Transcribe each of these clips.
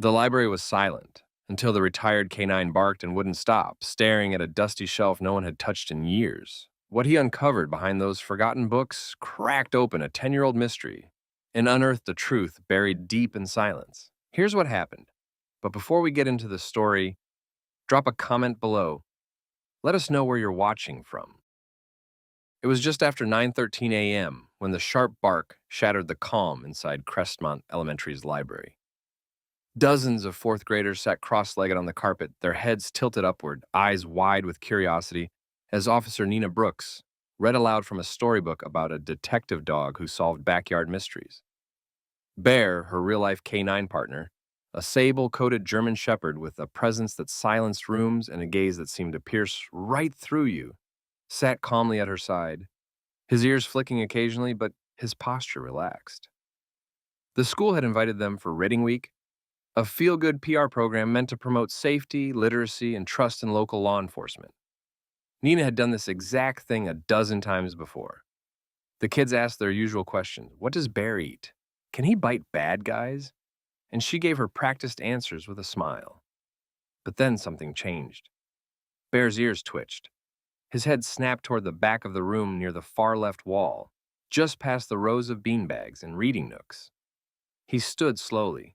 The library was silent until the retired canine barked and wouldn't stop, staring at a dusty shelf no one had touched in years. What he uncovered behind those forgotten books cracked open a 10-year-old mystery and unearthed a truth buried deep in silence. Here's what happened. But before we get into the story, drop a comment below. Let us know where you're watching from. It was just after 9:13 a.m. when the sharp bark shattered the calm inside Crestmont Elementary's library. Dozens of fourth graders sat cross-legged on the carpet, their heads tilted upward, eyes wide with curiosity, as Officer Nina Brooks read aloud from a storybook about a detective dog who solved backyard mysteries. Bear, her real-life canine partner, a sable-coated German shepherd with a presence that silenced rooms and a gaze that seemed to pierce right through you, sat calmly at her side, his ears flicking occasionally, but his posture relaxed. The school had invited them for Reading Week, a feel-good PR program meant to promote safety, literacy, and trust in local law enforcement. Nina had done this exact thing a dozen times before. The kids asked their usual question: what does Bear eat? Can he bite bad guys? And she gave her practiced answers with a smile. But then something changed. Bear's ears twitched. His head snapped toward the back of the room near the far left wall, just past the rows of beanbags and reading nooks. He stood slowly,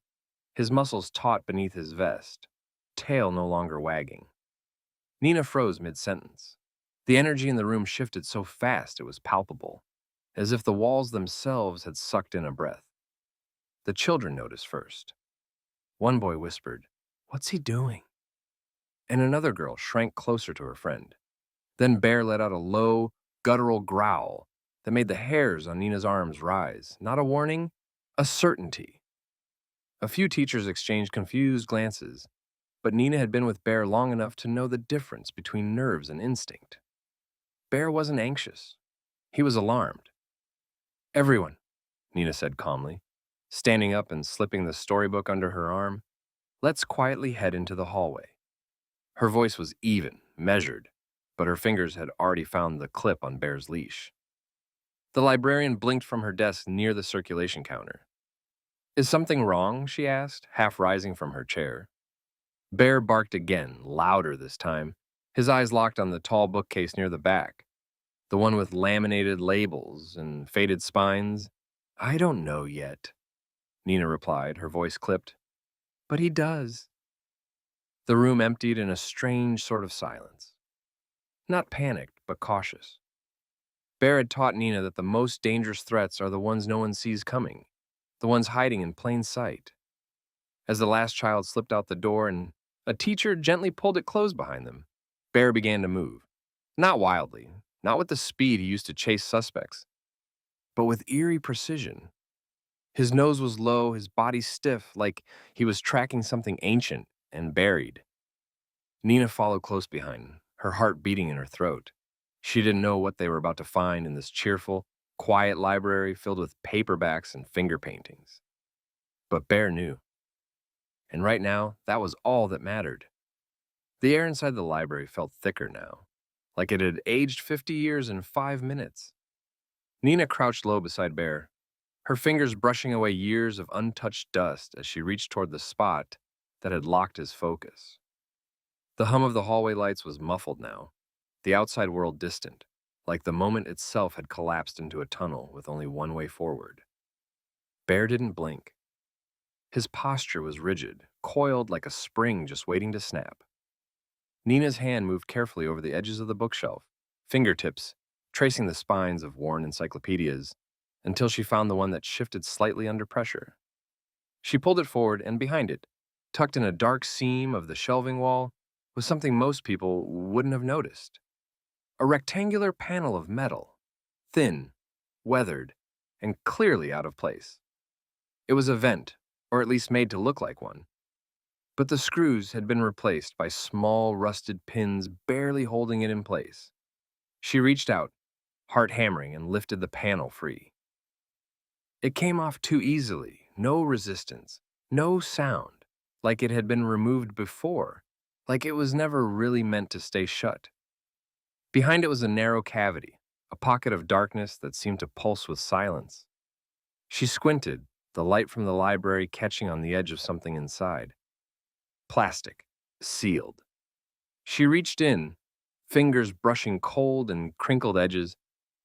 his muscles taut beneath his vest, tail no longer wagging. Nina froze mid-sentence. The energy in the room shifted so fast it was palpable, as if the walls themselves had sucked in a breath. The children noticed first. One boy whispered, "What's he doing?" And another girl shrank closer to her friend. Then Bear let out a low, guttural growl that made the hairs on Nina's arms rise. Not a warning, a certainty. A few teachers exchanged confused glances, but Nina had been with Bear long enough to know the difference between nerves and instinct. Bear wasn't anxious. He was alarmed. "Everyone," Nina said calmly, standing up and slipping the storybook under her arm, "let's quietly head into the hallway." Her voice was even, measured, but her fingers had already found the clip on Bear's leash. The librarian blinked from her desk near the circulation counter. "Is something wrong?" she asked, half rising from her chair. Bear barked again, louder this time, his eyes locked on the tall bookcase near the back, the one with laminated labels and faded spines. "I don't know yet," Nina replied, her voice clipped. "But he does." The room emptied in a strange sort of silence. Not panicked, but cautious. Bear had taught Nina that the most dangerous threats are the ones no one sees coming, the ones hiding in plain sight. As the last child slipped out the door and a teacher gently pulled it closed behind them, Bear began to move. Not wildly, not with the speed he used to chase suspects, but with eerie precision. His nose was low, his body stiff, like he was tracking something ancient and buried. Nina followed close behind, her heart beating in her throat. She didn't know what they were about to find in this cheerful, quiet library filled with paperbacks and finger paintings. But Bear knew. And right now, that was all that mattered. The air inside the library felt thicker now, like it had aged 50 years in 5 minutes. Nina crouched low beside Bear, her fingers brushing away years of untouched dust as she reached toward the spot that had locked his focus. The hum of the hallway lights was muffled now, the outside world distant, like the moment itself had collapsed into a tunnel with only one way forward. Bear didn't blink. His posture was rigid, coiled like a spring just waiting to snap. Nina's hand moved carefully over the edges of the bookshelf, fingertips tracing the spines of worn encyclopedias, until she found the one that shifted slightly under pressure. She pulled it forward, and behind it, tucked in a dark seam of the shelving wall, was something most people wouldn't have noticed. A rectangular panel of metal, thin, weathered, and clearly out of place. It was a vent, or at least made to look like one. But the screws had been replaced by small, rusted pins barely holding it in place. She reached out, heart hammering, and lifted the panel free. It came off too easily, no resistance, no sound, like it had been removed before, like it was never really meant to stay shut. Behind it was a narrow cavity, a pocket of darkness that seemed to pulse with silence. She squinted, the light from the library catching on the edge of something inside. Plastic, sealed. She reached in, fingers brushing cold and crinkled edges,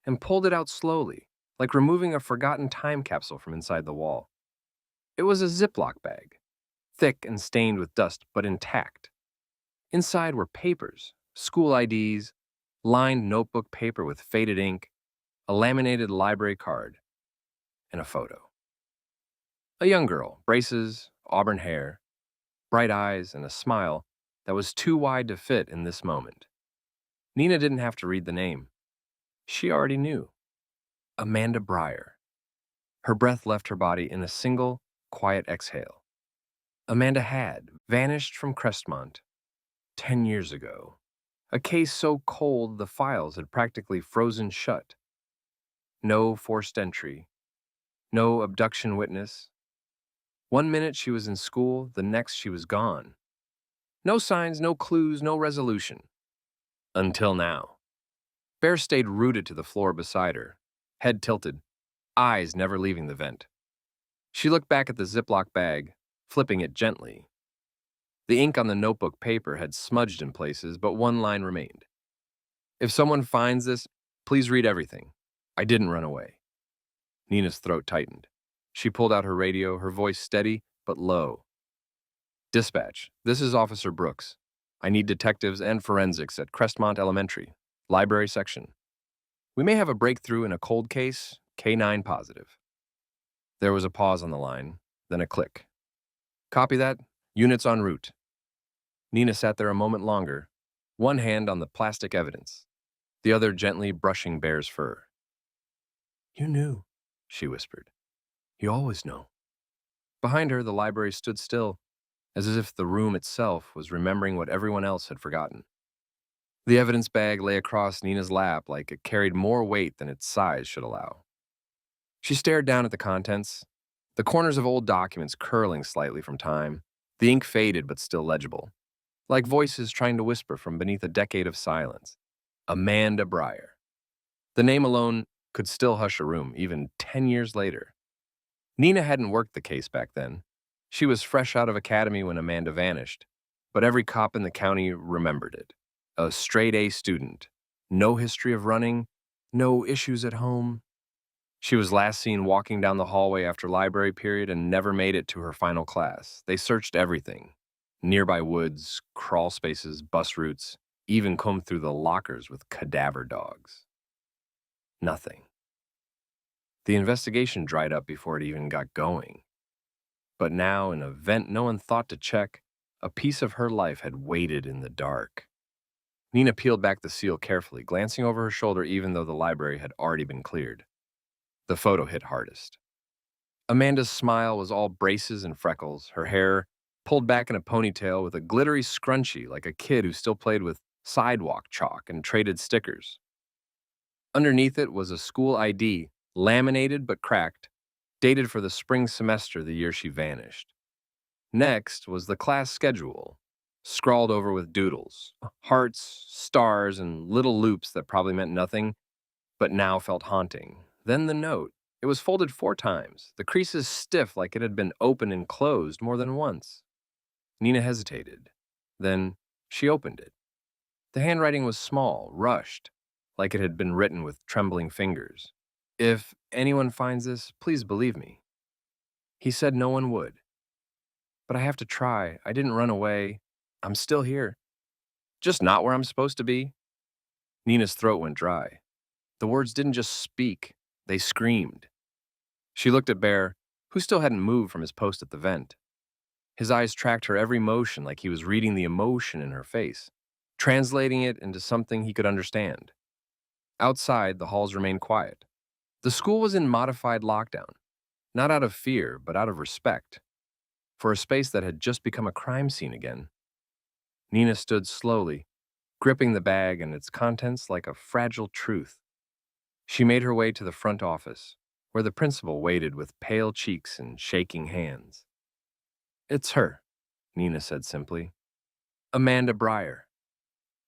and pulled it out slowly, like removing a forgotten time capsule from inside the wall. It was a Ziploc bag, thick and stained with dust, but intact. Inside were papers, school IDs, lined notebook paper with faded ink, a laminated library card, and a photo. A young girl, braces, auburn hair, bright eyes, and a smile that was too wide to fit in this moment. Nina didn't have to read the name. She already knew. Amanda Breyer. Her breath left her body in a single, quiet exhale. Amanda had vanished from Crestmont 10 years ago. A case so cold the files had practically frozen shut. No forced entry. No abduction witness. One minute she was in school, the next she was gone. No signs, no clues, no resolution. Until now. Bear stayed rooted to the floor beside her, head tilted, eyes never leaving the vent. She looked back at the Ziploc bag, flipping it gently. The ink on the notebook paper had smudged in places, but one line remained. If someone finds this, please read everything. I didn't run away. Nina's throat tightened. She pulled out her radio, her voice steady but low. Dispatch, this is Officer Brooks. I need detectives and forensics at Crestmont Elementary, library section. We may have a breakthrough in a cold case, K9 positive. There was a pause on the line, then a click. Copy that. Units en route. Nina sat there a moment longer, one hand on the plastic evidence, the other gently brushing Bear's fur. You knew, she whispered. You always know. Behind her, the library stood still, as if the room itself was remembering what everyone else had forgotten. The evidence bag lay across Nina's lap like it carried more weight than its size should allow. She stared down at the contents, the corners of old documents curling slightly from time, the ink faded but still legible, like voices trying to whisper from beneath a decade of silence. Amanda Breyer. The name alone could still hush a room, even 10 years later. Nina hadn't worked the case back then. She was fresh out of academy when Amanda vanished, but every cop in the county remembered it. A straight-A student, no history of running, no issues at home. She was last seen walking down the hallway after library period and never made it to her final class. They searched everything. Nearby woods, crawl spaces, bus routes, even combed through the lockers with cadaver dogs. Nothing. The investigation dried up before it even got going. But now, in a vent no one thought to check, a piece of her life had waited in the dark. Nina peeled back the seal carefully, glancing over her shoulder even though the library had already been cleared. The photo hit hardest. Amanda's smile was all braces and freckles, her hair pulled back in a ponytail with a glittery scrunchie like a kid who still played with sidewalk chalk and traded stickers. Underneath it was a school ID, laminated but cracked, dated for the spring semester the year she vanished. Next was the class schedule, scrawled over with doodles, hearts, stars, and little loops that probably meant nothing, but now felt haunting. Then the note. It was folded 4 times, the creases stiff like it had been opened and closed more than once. Nina hesitated. Then she opened it. The handwriting was small, rushed, like it had been written with trembling fingers. If anyone finds this, please believe me. He said no one would. But I have to try. I didn't run away. I'm still here. Just not where I'm supposed to be. Nina's throat went dry. The words didn't just speak, they screamed. She looked at Bear, who still hadn't moved from his post at the vent. His eyes tracked her every motion like he was reading the emotion in her face, translating it into something he could understand. Outside, the halls remained quiet. The school was in modified lockdown, not out of fear, but out of respect, for a space that had just become a crime scene again. Nina stood slowly, gripping the bag and its contents like a fragile truth. She made her way to the front office, where the principal waited with pale cheeks and shaking hands. It's her, Nina said simply. Amanda Breyer.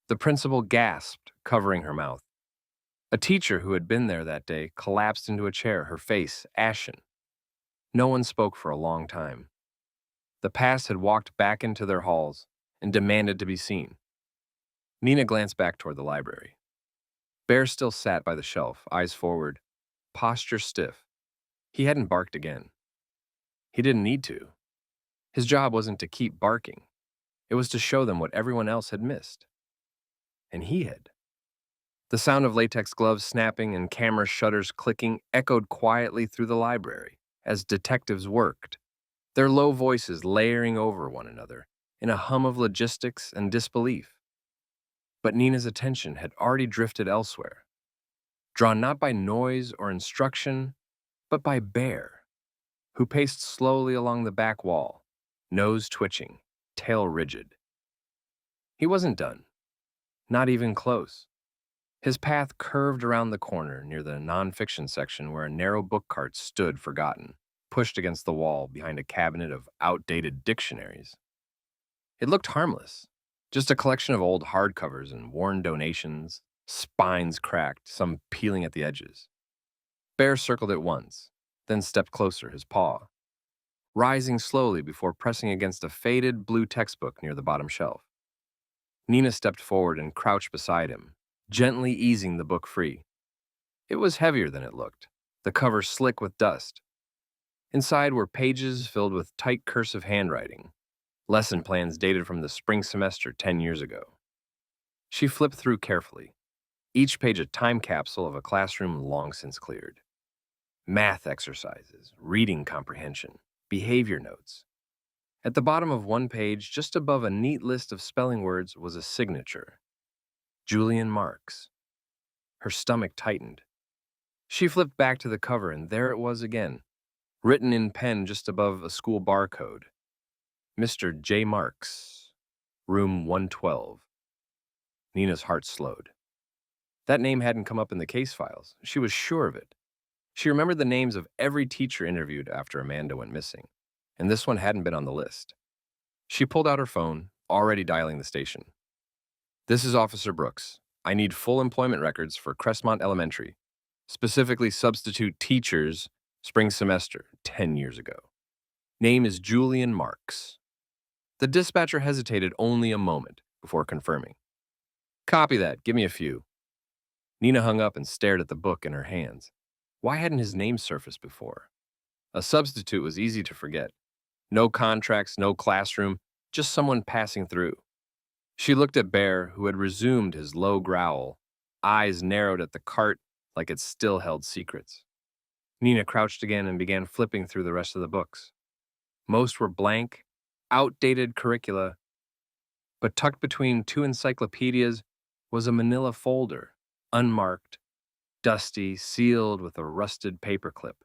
The principal gasped, covering her mouth. A teacher who had been there that day collapsed into a chair, her face ashen. No one spoke for a long time. The past had walked back into their halls and demanded to be seen. Nina glanced back toward the library. Bear still sat by the shelf, eyes forward, posture stiff. He hadn't barked again. He didn't need to. His job wasn't to keep barking. It was to show them what everyone else had missed. And he had. The sound of latex gloves snapping and camera shutters clicking echoed quietly through the library as detectives worked, their low voices layering over one another in a hum of logistics and disbelief. But Nina's attention had already drifted elsewhere, drawn not by noise or instruction, but by Bear, who paced slowly along the back wall, nose twitching, tail rigid. He wasn't done, not even close. His path curved around the corner near the nonfiction section where a narrow book cart stood forgotten, pushed against the wall behind a cabinet of outdated dictionaries. It looked harmless, just a collection of old hardcovers and worn donations, spines cracked, some peeling at the edges. Bear circled it once, then stepped closer, his paw, rising slowly before pressing against a faded blue textbook near the bottom shelf. Nina stepped forward and crouched beside him, gently easing the book free. It was heavier than it looked, the cover slick with dust. Inside were pages filled with tight cursive handwriting, lesson plans dated from the spring semester 10 years ago. She flipped through carefully, each page a time capsule of a classroom long since cleared. Math exercises, reading comprehension, behavior notes. At the bottom of one page, just above a neat list of spelling words, was a signature. Julian Marks. Her stomach tightened. She flipped back to the cover, and there it was again, written in pen just above a school barcode. Mr. J. Marks, room 112. Nina's heart slowed. That name hadn't come up in the case files. She was sure of it. She remembered the names of every teacher interviewed after Amanda went missing, and this one hadn't been on the list. She pulled out her phone, already dialing the station. This is Officer Brooks. I need full employment records for Crestmont Elementary, specifically substitute teachers, spring semester, 10 years ago. Name is Julian Marks. The dispatcher hesitated only a moment before confirming. Copy that. Give me a few. Nina hung up and stared at the book in her hands. Why hadn't his name surfaced before? A substitute was easy to forget. No contracts, no classroom, just someone passing through. She looked at Bear, who had resumed his low growl, eyes narrowed at the cart like it still held secrets. Nina crouched again and began flipping through the rest of the books. Most were blank, outdated curricula, but tucked between two encyclopedias was a manila folder, unmarked, dusty, sealed with a rusted paperclip.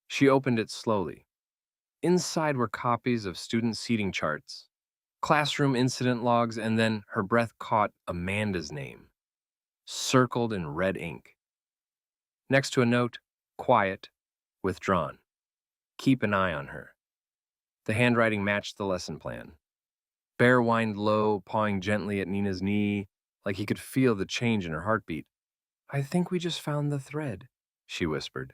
She opened it slowly. Inside were copies of student seating charts, classroom incident logs, and then her breath caught Amanda's name, circled in red ink. Next to a note, quiet, withdrawn. Keep an eye on her. The handwriting matched the lesson plan. Bear whined low, pawing gently at Nina's knee, like he could feel the change in her heartbeat. I think we just found the thread, she whispered.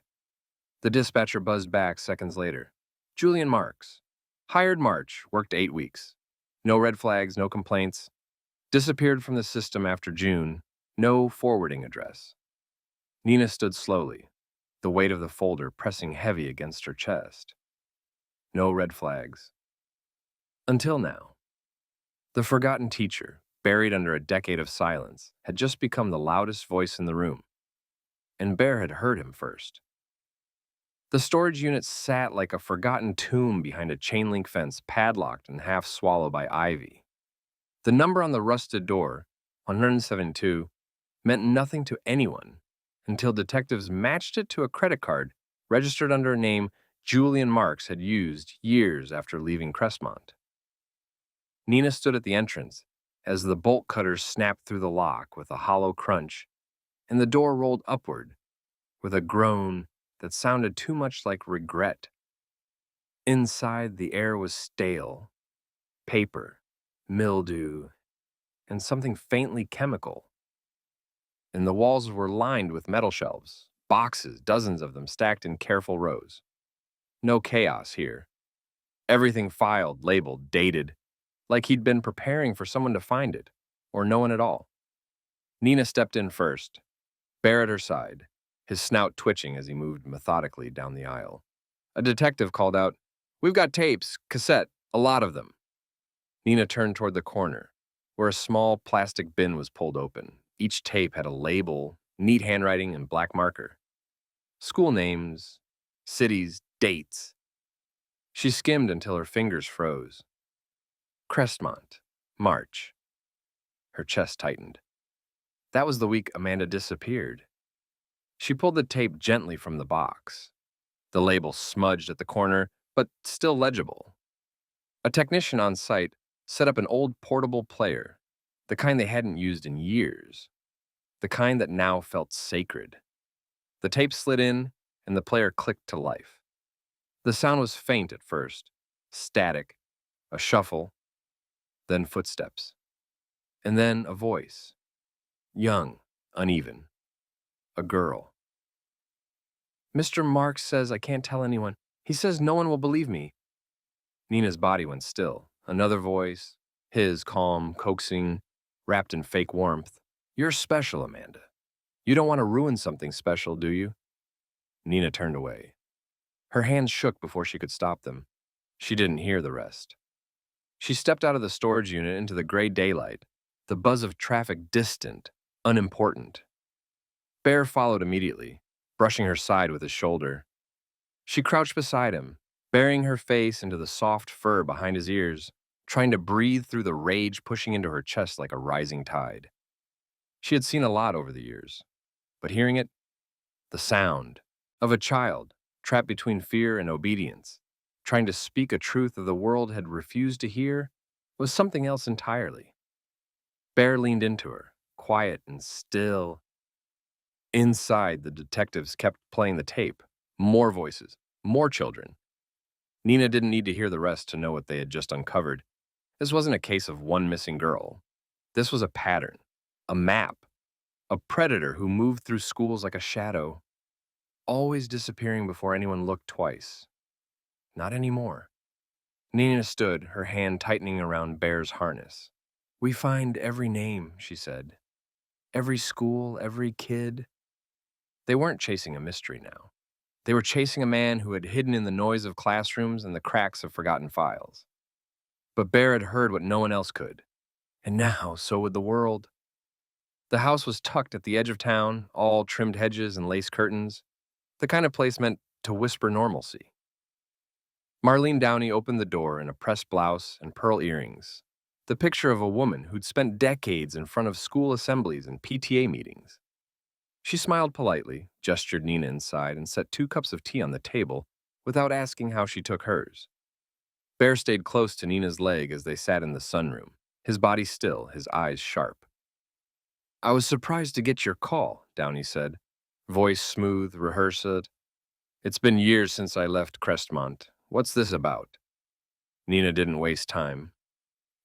The dispatcher buzzed back seconds later. Julian Marks. Hired March, worked 8 weeks. No red flags, no complaints. Disappeared from the system after June. No forwarding address. Nina stood slowly, the weight of the folder pressing heavy against her chest. No red flags. Until now. The forgotten teacher, buried under a decade of silence, had just become the loudest voice in the room. And Bear had heard him first. The storage unit sat like a forgotten tomb behind a chain-link fence padlocked and half swallowed by ivy. The number on the rusted door, 172, meant nothing to anyone until detectives matched it to a credit card registered under a name Julian Marks had used years after leaving Crestmont. Nina stood at the entrance as the bolt cutters snapped through the lock with a hollow crunch, and the door rolled upward with a groan that sounded too much like regret. Inside, the air was stale, paper, mildew, and something faintly chemical. And the walls were lined with metal shelves, boxes, dozens of them stacked in careful rows. No chaos here. Everything filed, labeled, dated, like he'd been preparing for someone to find it, or no one at all. Nina stepped in first, Bear at her side, his snout twitching as he moved methodically down the aisle. A detective called out, "We've got tapes, cassette, a lot of them." Nina turned toward the corner, where a small plastic bin was pulled open. Each tape had a label, neat handwriting, and black marker. School names, cities, dates. She skimmed until her fingers froze. Crestmont, March. Her chest tightened. That was the week Amanda disappeared. She pulled the tape gently from the box. The label smudged at the corner, but still legible. A technician on site set up an old portable player, the kind they hadn't used in years, the kind that now felt sacred. The tape slid in, and the player clicked to life. The sound was faint at first, static, a shuffle, then footsteps, and then a voice. Young, uneven. A girl. "Mr. Marks says I can't tell anyone. He says no one will believe me." Nina's body went still. Another voice, his calm, coaxing, wrapped in fake warmth. "You're special, Amanda. You don't want to ruin something special, do you?" Nina turned away. Her hands shook before she could stop them. She didn't hear the rest. She stepped out of the storage unit into the gray daylight, the buzz of traffic distant, unimportant. Bear followed immediately, brushing her side with his shoulder. She crouched beside him, burying her face into the soft fur behind his ears, trying to breathe through the rage pushing into her chest like a rising tide. She had seen a lot over the years, but hearing it, the sound of a child trapped between fear and obedience, trying to speak a truth that the world had refused to hear, was something else entirely. Bear leaned into her, quiet and still. Inside, the detectives kept playing the tape. More voices, more children. Nina didn't need to hear the rest to know what they had just uncovered. This wasn't a case of one missing girl. This was a pattern, a map, a predator who moved through schools like a shadow, always disappearing before anyone looked twice. Not anymore. Nina stood, her hand tightening around Bear's harness. "We find every name," she said. "Every school, every kid." They weren't chasing a mystery now. They were chasing a man who had hidden in the noise of classrooms and the cracks of forgotten files. But Bear had heard what no one else could. And now, so would the world. The house was tucked at the edge of town, all trimmed hedges and lace curtains, the kind of place meant to whisper normalcy. Marlene Downey opened the door in a pressed blouse and pearl earrings, the picture of a woman who'd spent decades in front of school assemblies and PTA meetings. She smiled politely, gestured Nina inside, and set 2 cups of tea on the table without asking how she took hers. Bear stayed close to Nina's leg as they sat in the sunroom, his body still, his eyes sharp. "I was surprised to get your call," Downey said, voice smooth, rehearsed. "It's been years since I left Crestmont. What's this about?" Nina didn't waste time.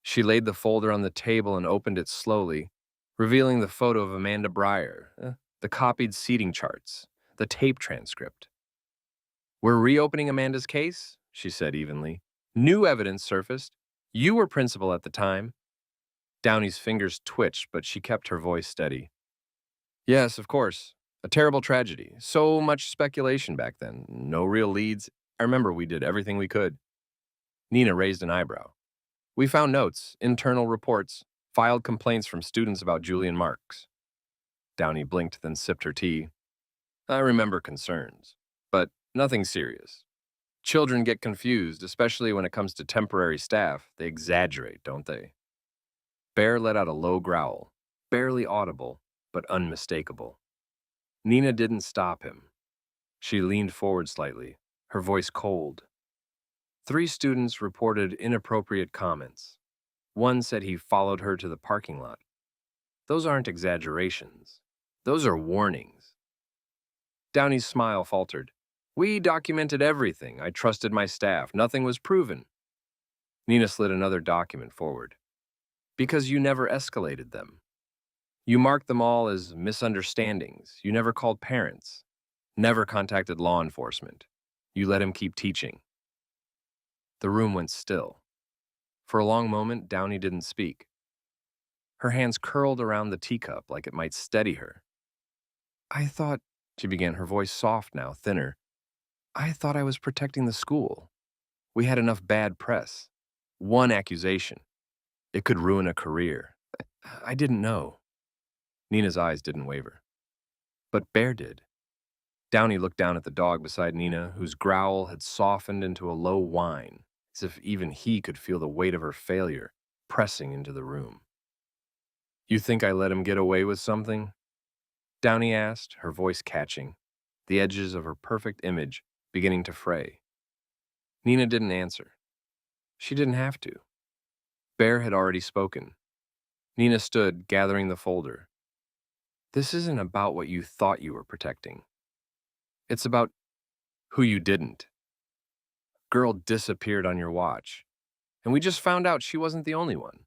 She laid the folder on the table and opened it slowly, revealing the photo of Amanda Breyer, the copied seating charts, the tape transcript. "We're reopening Amanda's case," she said evenly. "New evidence surfaced. You were principal at the time." Downey's fingers twitched, but she kept her voice steady. "Yes, of course. A terrible tragedy. So much speculation back then. No real leads. I remember we did everything we could." Nina raised an eyebrow. "We found notes, internal reports, filed complaints from students about Julian Marks." Downey blinked, then sipped her tea. "I remember concerns, but nothing serious. Children get confused, especially when it comes to temporary staff. They exaggerate, don't they?" Bear let out a low growl, barely audible, but unmistakable. Nina didn't stop him. She leaned forward slightly, her voice cold. 3 students reported inappropriate comments. One said he followed her to the parking lot. Those aren't exaggerations. Those are warnings. Downey's smile faltered. "We documented everything. I trusted my staff. Nothing was proven." Nina slid another document forward. "Because you never escalated them. You marked them all as misunderstandings. You never called parents. Never contacted law enforcement. You let him keep teaching." The room went still. For a long moment, Downey didn't speak. Her hands curled around the teacup like it might steady her. "I thought," she began, her voice soft now, thinner. "I thought I was protecting the school. We had enough bad press. One accusation. It could ruin a career. I didn't know." Nina's eyes didn't waver. But Bear did. Downey looked down at the dog beside Nina, whose growl had softened into a low whine, as if even he could feel the weight of her failure pressing into the room. "You think I let him get away with something?" Downey asked, her voice catching, the edges of her perfect image beginning to fray. Nina didn't answer. She didn't have to. Bear had already spoken. Nina stood, gathering the folder. "This isn't about what you thought you were protecting. It's about who you didn't. Girl disappeared on your watch, and we just found out she wasn't the only one."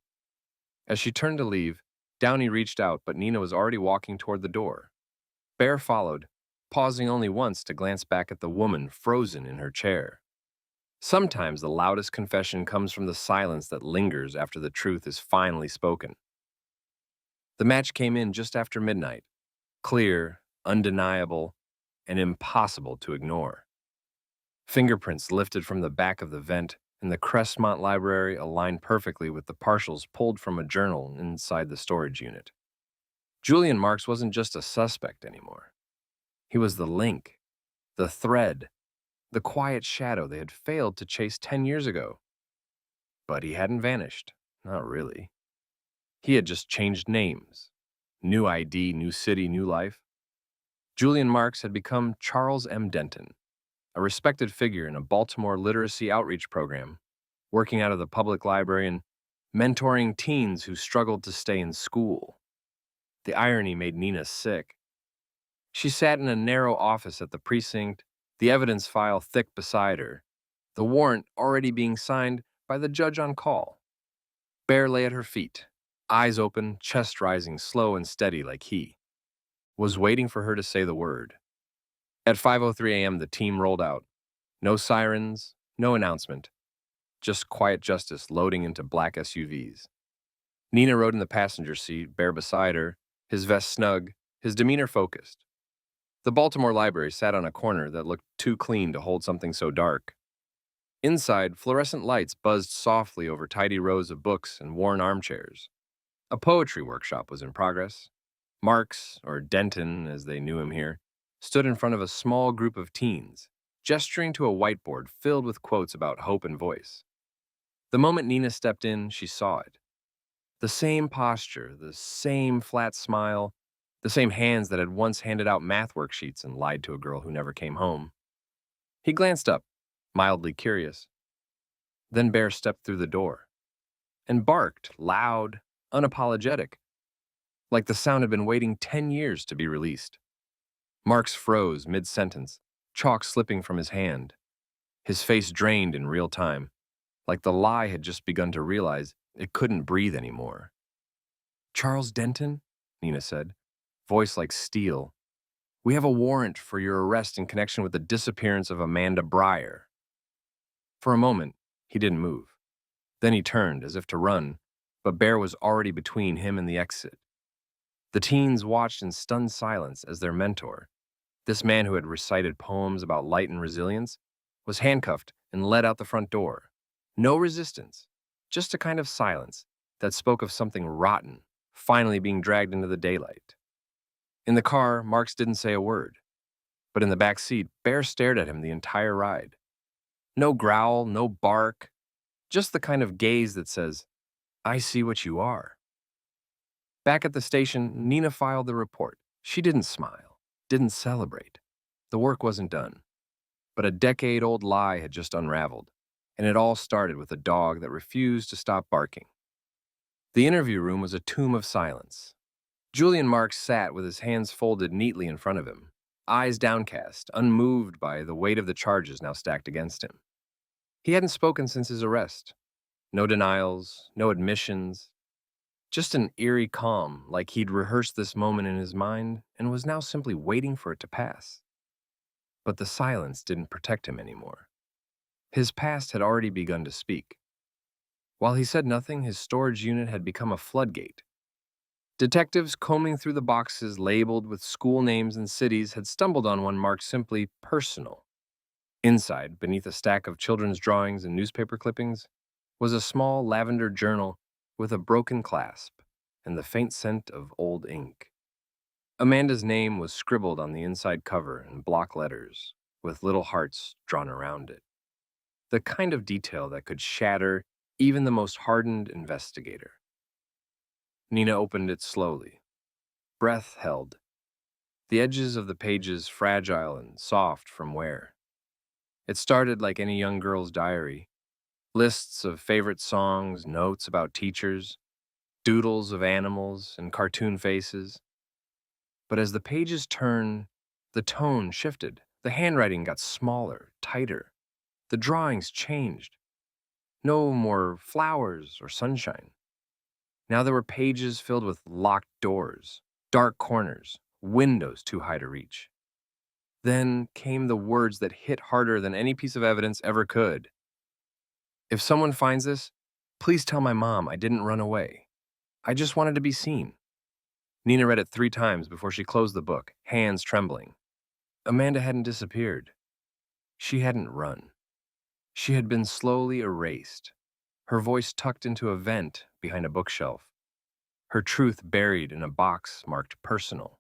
As she turned to leave, Downey reached out, but Nina was already walking toward the door. Bear followed, pausing only once to glance back at the woman frozen in her chair. Sometimes the loudest confession comes from the silence that lingers after the truth is finally spoken. The match came in just after midnight, clear, undeniable, and impossible to ignore. Fingerprints lifted from the back of the vent in the Crestmont Library aligned perfectly with the partials pulled from a journal inside the storage unit. Julian Marks wasn't just a suspect anymore. He was the link, the thread, the quiet shadow they had failed to chase 10 years ago. But he hadn't vanished. Not really. He had just changed names. New ID, new city, new life. Julian Marks had become Charles M. Denton, a respected figure in a Baltimore literacy outreach program, working out of the public library and mentoring teens who struggled to stay in school. The irony made Nina sick. She sat in a narrow office at the precinct, the evidence file thick beside her, the warrant already being signed by the judge on call. Bear lay at her feet, eyes open, chest rising slow and steady like he was waiting for her to say the word. At 5:03 a.m., the team rolled out. No sirens, no announcement, just quiet justice loading into black SUVs. Nina rode in the passenger seat, Bear beside her, his vest snug, his demeanor focused. The Baltimore Library sat on a corner that looked too clean to hold something so dark. Inside, fluorescent lights buzzed softly over tidy rows of books and worn armchairs. A poetry workshop was in progress. Marks, or Denton as they knew him here, stood in front of a small group of teens, gesturing to a whiteboard filled with quotes about hope and voice. The moment Nina stepped in, she saw it. The same posture, the same flat smile, the same hands that had once handed out math worksheets and lied to a girl who never came home. He glanced up, mildly curious. Then Bear stepped through the door and barked, loud, unapologetic, like the sound had been waiting 10 years to be released. Marks froze mid-sentence, chalk slipping from his hand. His face drained in real time, like the lie had just begun to realize it couldn't breathe anymore. "Charles Denton?" Nina said, voice like steel. "We have a warrant for your arrest in connection with the disappearance of Amanda Breyer." For a moment, he didn't move. Then he turned, as if to run, but Bear was already between him and the exit. The teens watched in stunned silence as their mentor, this man who had recited poems about light and resilience, was handcuffed and led out the front door. No resistance, just a kind of silence that spoke of something rotten finally being dragged into the daylight. In the car, Marks didn't say a word, but in the back seat, Bear stared at him the entire ride. No growl, no bark, just the kind of gaze that says, "I see what you are." Back at the station, Nina filed the report. She didn't smile, didn't celebrate. The work wasn't done. But a decade-old lie had just unraveled, and it all started with a dog that refused to stop barking. The interview room was a tomb of silence. Julian Marks sat with his hands folded neatly in front of him, eyes downcast, unmoved by the weight of the charges now stacked against him. He hadn't spoken since his arrest. No denials, no admissions, just an eerie calm, like he'd rehearsed this moment in his mind and was now simply waiting for it to pass. But the silence didn't protect him anymore. His past had already begun to speak. While he said nothing, his storage unit had become a floodgate. Detectives combing through the boxes labeled with school names and cities had stumbled on one marked simply personal. Inside, beneath a stack of children's drawings and newspaper clippings, was a small lavender journal with a broken clasp and the faint scent of old ink. Amanda's name was scribbled on the inside cover in block letters, with little hearts drawn around it. The kind of detail that could shatter even the most hardened investigator. Nina opened it slowly, breath held, the edges of the pages fragile and soft from wear. It started like any young girl's diary, lists of favorite songs, notes about teachers, doodles of animals and cartoon faces. But as the pages turned, the tone shifted. The handwriting got smaller, tighter. The drawings changed. No more flowers or sunshine. Now there were pages filled with locked doors, dark corners, windows too high to reach. Then came the words that hit harder than any piece of evidence ever could. If someone finds this, please tell my mom I didn't run away. I just wanted to be seen. Nina read it 3 times before she closed the book, hands trembling. Amanda hadn't disappeared. She hadn't run. She had been slowly erased, her voice tucked into a vent behind a bookshelf, her truth buried in a box marked personal.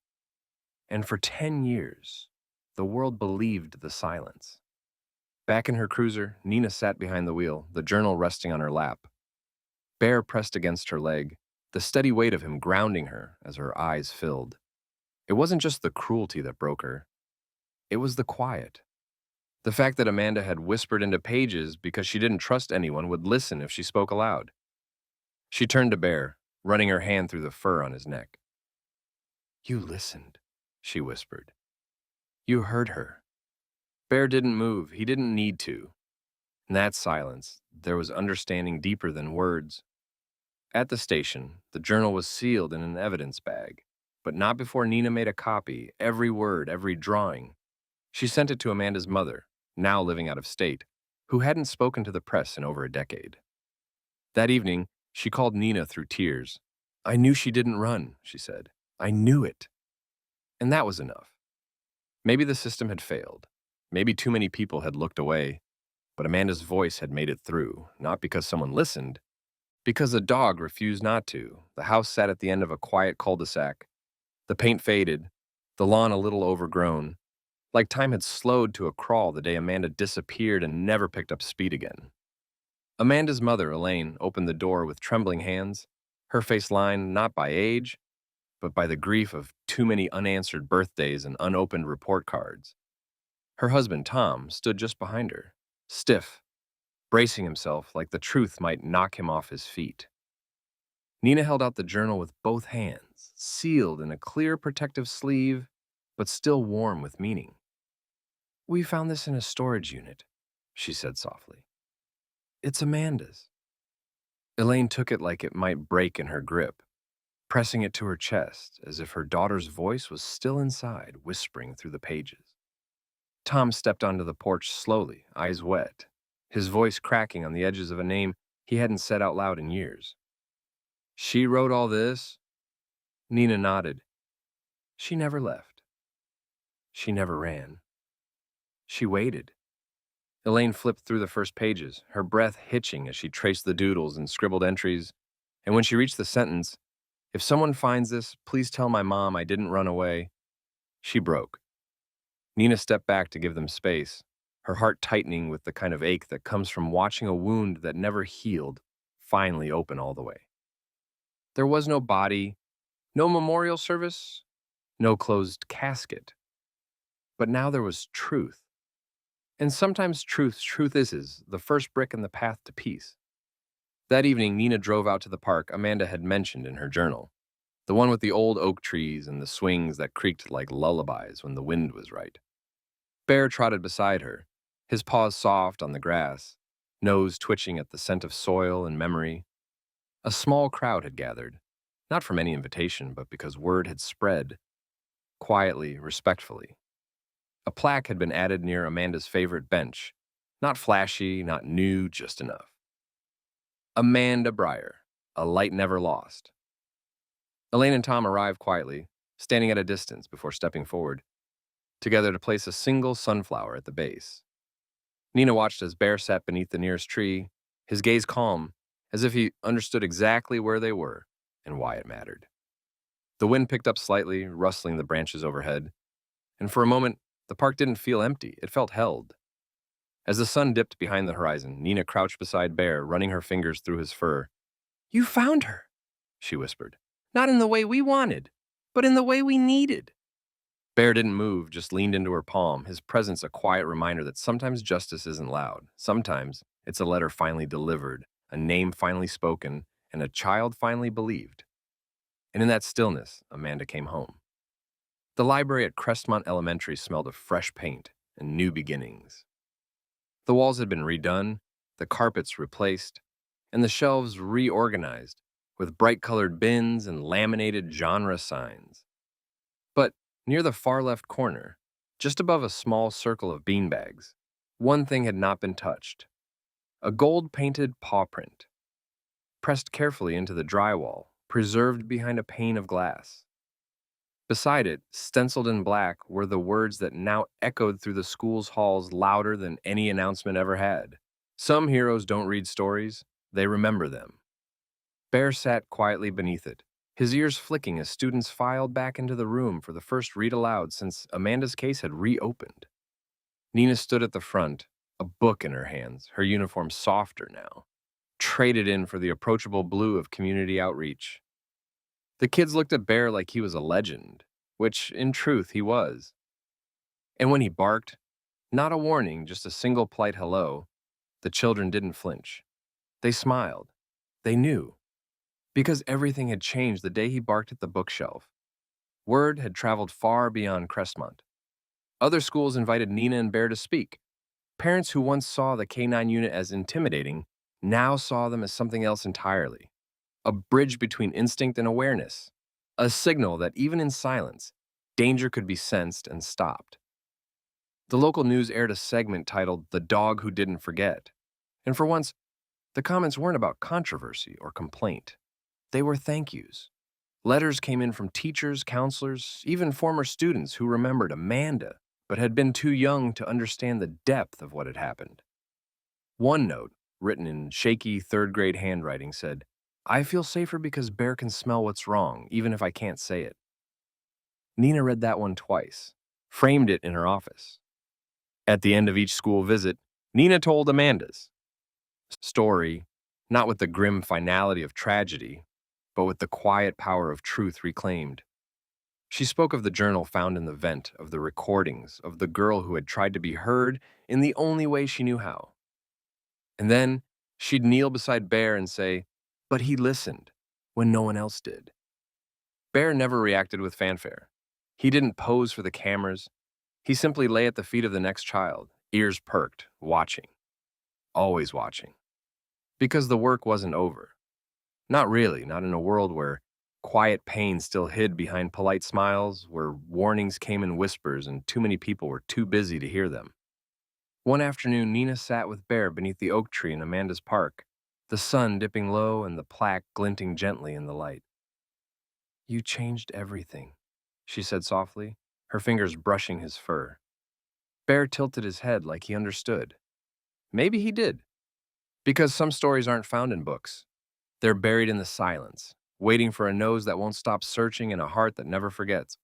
And for 10 years, the world believed the silence. Back in her cruiser, Nina sat behind the wheel, the journal resting on her lap. Bear pressed against her leg, the steady weight of him grounding her as her eyes filled. It wasn't just the cruelty that broke her. It was the quiet. The fact that Amanda had whispered into pages because she didn't trust anyone would listen if she spoke aloud. She turned to Bear, running her hand through the fur on his neck. "You listened," she whispered. "You heard her." Bear didn't move. He didn't need to. In that silence, there was understanding deeper than words. At the station, the journal was sealed in an evidence bag, but not before Nina made a copy, every word, every drawing. She sent it to Amanda's mother, now living out of state, who hadn't spoken to the press in over a decade. That evening, she called Nina through tears. "I knew she didn't run," she said. "I knew it." And that was enough. Maybe the system had failed. Maybe too many people had looked away. But Amanda's voice had made it through, not because someone listened, because a dog refused not to. The house sat at the end of a quiet cul-de-sac. The paint faded, the lawn a little overgrown, like time had slowed to a crawl the day Amanda disappeared and never picked up speed again. Amanda's mother, Elaine, opened the door with trembling hands, her face lined not by age, but by the grief of too many unanswered birthdays and unopened report cards. Her husband, Tom, stood just behind her, stiff, bracing himself like the truth might knock him off his feet. Nina held out the journal with both hands, sealed in a clear protective sleeve, but still warm with meaning. "We found this in a storage unit," she said softly. "It's Amanda's." Elaine took it like it might break in her grip, pressing it to her chest as if her daughter's voice was still inside, whispering through the pages. Tom stepped onto the porch slowly, eyes wet, his voice cracking on the edges of a name he hadn't said out loud in years. "She wrote all this?" Nina nodded. "She never left. She never ran. She waited." Elaine flipped through the first pages, her breath hitching as she traced the doodles and scribbled entries, and when she reached the sentence, "If someone finds this, please tell my mom I didn't run away," she broke. Nina stepped back to give them space, her heart tightening with the kind of ache that comes from watching a wound that never healed finally open all the way. There was no body, no memorial service, no closed casket. But now there was truth. And sometimes truth is the first brick in the path to peace. That evening, Nina drove out to the park Amanda had mentioned in her journal, the one with the old oak trees and the swings that creaked like lullabies when the wind was right. Bear trotted beside her, his paws soft on the grass, nose twitching at the scent of soil and memory. A small crowd had gathered, not from any invitation, but because word had spread, quietly, respectfully. A plaque had been added near Amanda's favorite bench. Not flashy, not new, just enough. Amanda Breyer, a light never lost. Elaine and Tom arrived quietly, standing at a distance before stepping forward, together to place a single sunflower at the base. Nina watched as Bear sat beneath the nearest tree, his gaze calm, as if he understood exactly where they were and why it mattered. The wind picked up slightly, rustling the branches overhead, and for a moment, the park didn't feel empty, it felt held. As the sun dipped behind the horizon, Nina crouched beside Bear, running her fingers through his fur. "You found her," she whispered. "Not in the way we wanted, but in the way we needed." Bear didn't move, just leaned into her palm, his presence a quiet reminder that sometimes justice isn't loud. Sometimes it's a letter finally delivered, a name finally spoken, and a child finally believed. And in that stillness, Amanda came home. The library at Crestmont Elementary smelled of fresh paint and new beginnings. The walls had been redone, the carpets replaced, and the shelves reorganized with bright-colored bins and laminated genre signs. But near the far left corner, just above a small circle of beanbags, one thing had not been touched: a gold-painted paw print, pressed carefully into the drywall, preserved behind a pane of glass. Beside it, stenciled in black, were the words that now echoed through the school's halls louder than any announcement ever had. Some heroes don't read stories, they remember them. Bear sat quietly beneath it, his ears flicking as students filed back into the room for the first read aloud since Amanda's case had reopened. Nina stood at the front, a book in her hands, her uniform softer now, traded in for the approachable blue of community outreach. The kids looked at Bear like he was a legend, which, in truth, he was. And when he barked, not a warning, just a single polite hello, the children didn't flinch. They smiled. They knew. Because everything had changed the day he barked at the bookshelf. Word had traveled far beyond Crestmont. Other schools invited Nina and Bear to speak. Parents who once saw the K-9 unit as intimidating now saw them as something else entirely. A bridge between instinct and awareness. A signal that even in silence, danger could be sensed and stopped. The local news aired a segment titled "The Dog Who Didn't Forget." And for once, the comments weren't about controversy or complaint. They were thank yous. Letters came in from teachers, counselors, even former students who remembered Amanda, but had been too young to understand the depth of what had happened. One note, written in shaky third-grade handwriting, said, "I feel safer because Bear can smell what's wrong, even if I can't say it." Nina read that one twice, framed it in her office. At the end of each school visit, Nina told Amanda's story, not with the grim finality of tragedy, but with the quiet power of truth reclaimed. She spoke of the journal found in the vent, of the recordings, of the girl who had tried to be heard in the only way she knew how. And then she'd kneel beside Bear and say, "But he listened when no one else did." Bear never reacted with fanfare. He didn't pose for the cameras. He simply lay at the feet of the next child, ears perked, watching. Always watching. Because the work wasn't over. Not really, not in a world where quiet pain still hid behind polite smiles, where warnings came in whispers and too many people were too busy to hear them. One afternoon, Nina sat with Bear beneath the oak tree in Amanda's park, the sun dipping low and the plaque glinting gently in the light. "You changed everything," she said softly, her fingers brushing his fur. Bear tilted his head like he understood. Maybe he did. Because some stories aren't found in books. They're buried in the silence, waiting for a nose that won't stop searching and a heart that never forgets.